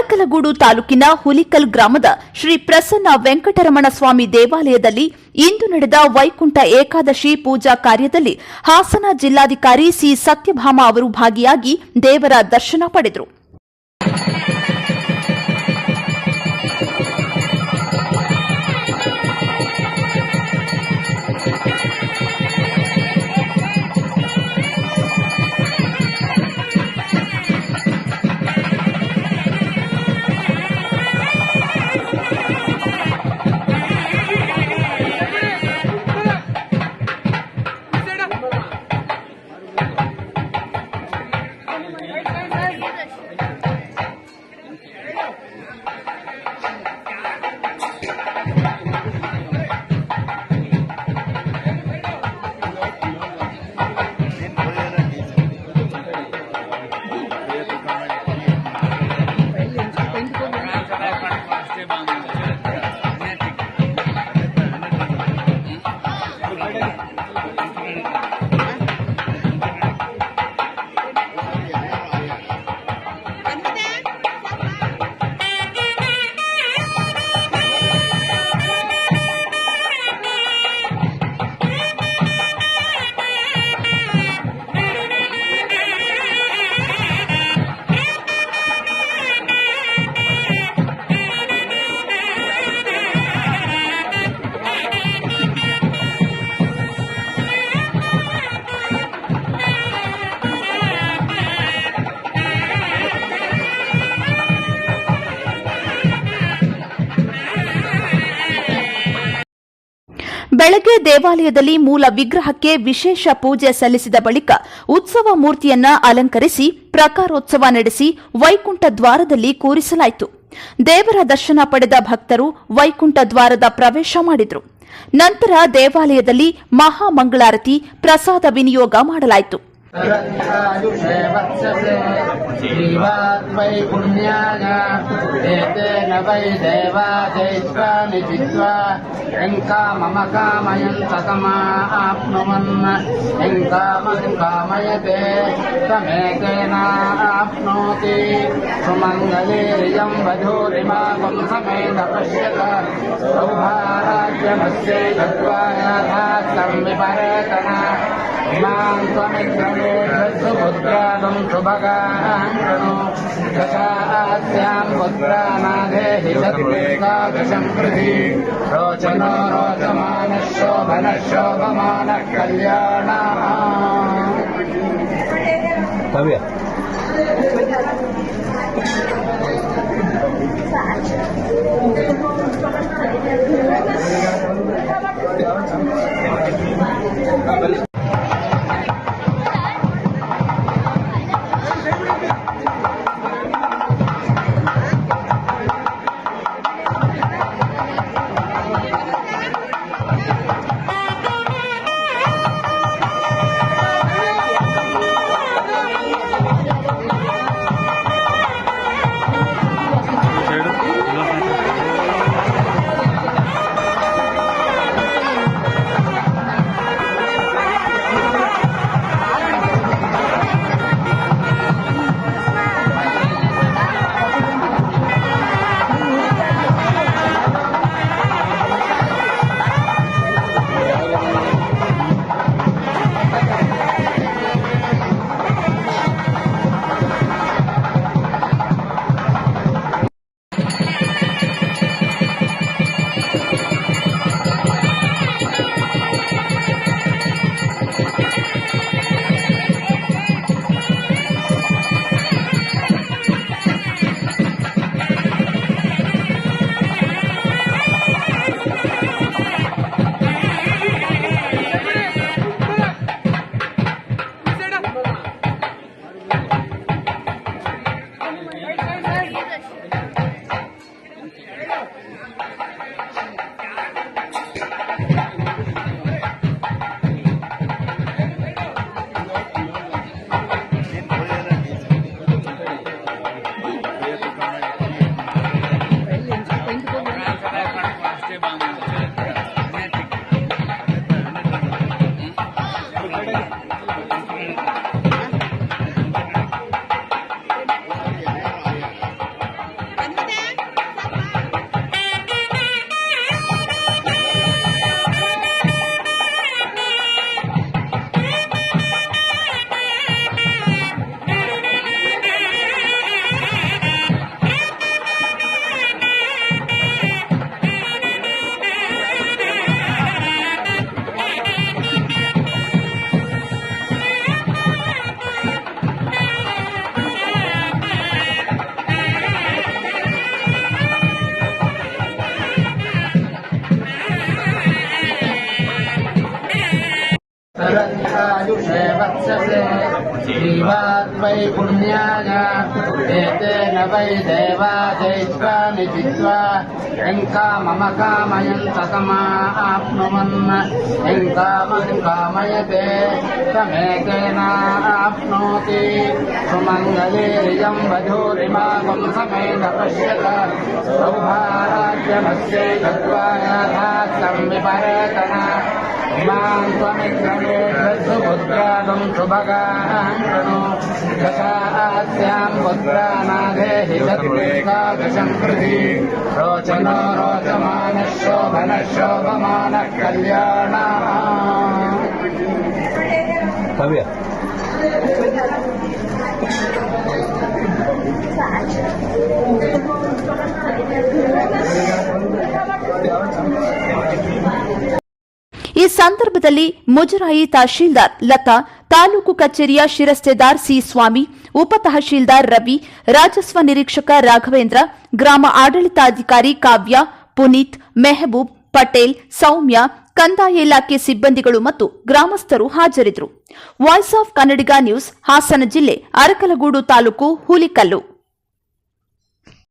ಅರಕಲಗೂಡು ತಾಲೂಕಿನ ಹುಲಿಕಲ್ ಗ್ರಾಮದ ಶ್ರೀ ಪ್ರಸನ್ನ ವೆಂಕಟರಮಣ ಸ್ವಾಮಿ ದೇವಾಲಯದಲ್ಲಿ ಇಂದು ನಡೆದ ವೈಕುಂಠ ಏಕಾದಶಿ ಪೂಜಾ ಕಾರ್ಯದಲ್ಲಿ ಹಾಸನ ಜಿಲ್ಲಾಧಿಕಾರಿ ಸಿ ಸತ್ಯಭಾಮ ಅವರು ಭಾಗಿಯಾಗಿ ದೇವರ ದರ್ಶನ ಪಡೆದರು. ಬೆಳಗ್ಗೆ ದೇವಾಲಯದಲ್ಲಿ ಮೂಲ ವಿಗ್ರಹಕ್ಕೆ ವಿಶೇಷ ಪೂಜೆ ಸಲ್ಲಿಸಿದ ಬಳಿಕ ಉತ್ಸವ ಮೂರ್ತಿಯನ್ನ ಅಲಂಕರಿಸಿ ಪ್ರಕಾರೋತ್ಸವ ನಡೆಸಿ ವೈಕುಂಠ ದ್ವಾರದಲ್ಲಿ ಕೂರಿಸಲಾಯಿತು. ದೇವರ ದರ್ಶನ ಪಡೆದ ಭಕ್ತರು ವೈಕುಂಠ ದ್ವಾರದ ಪ್ರವೇಶ ಮಾಡಿದರು. ನಂತರ ದೇವಾಲಯದಲ್ಲಿ ಮಹಾಮಂಗಳಾರತಿ ಪ್ರಸಾದ ವಿನಿಯೋಗ ಮಾಡಲಾಯಿತು. वै पुण्याय एतेन वै देवा चैत्राणि चित्वा यङ्कामम कामयन् ततमाप्नुवन् यङ्कामं कामयते तमेतेनाप्नोति सुमङ्गलेरियं वधूरिमागं समेत पश्यत सौभाग्यमस्यै चत्वारथास्तं विपरेतना इमां त्वमित्रमे सुपुत्रादं शुभगां शृणु दशास्यां पुत्रानादेहि सत्पुत्रादशं प्रति रोचनो रोचमानः शोभनः शोभमानः कल्याणः. वक्षसे जीवात्मै पुण्याय एतेन वै देवा जयिष्वामि जित्वा यं कामम कामयन्त तमाप्नुवन् यं कामं कामयते तमेतेनाप्नोति सुमङ्गलेरियं वधूरिमागं समेत पश्यत सौभाग्यमस्ये गत्वा यथा संविपरेतन इमां त्वमित्रमेधसुपुत्रादं सुभगान् शृणु दशास्यां पुत्रानाधेहि चतुरेकादशं कृति रोचनो रोचमानः शोभनः शोभमानः कल्याणः ಈ ಸಂದರ್ಭದಲ್ಲಿ ಮುಜರಾಯಿ ತಹಶೀಲ್ದಾರ್ ಲತಾ, ತಾಲೂಕು ಕಚೇರಿಯ ಶಿರಸ್ತೇದಾರ್ ಸಿ ಸ್ವಾಮಿ, ಉಪ ತಹಶೀಲ್ದಾರ್ ರವಿ, ರಾಜಸ್ವ ನಿರೀಕ್ಷಕ ರಾಘವೇಂದ್ರ, ಗ್ರಾಮ ಆಡಳಿತಾಧಿಕಾರಿ ಕಾವ್ಯ, ಪುನೀತ್, ಮೆಹಬೂಬ್, ಪಟೇಲ್, ಸೌಮ್ಯ, ಕಂದಾಯ ಇಲಾಖೆ ಸಿಬ್ಬಂದಿಗಳು ಮತ್ತು ಗ್ರಾಮಸ್ಥರು ಹಾಜರಿದ್ದರು. Voice of Kannadiga news, Hassan ಜಿಲ್ಲೆ, ಅರಕಲಗೂಡು ತಾಲೂಕು, ಹುಲಿಕಲ್ಲು.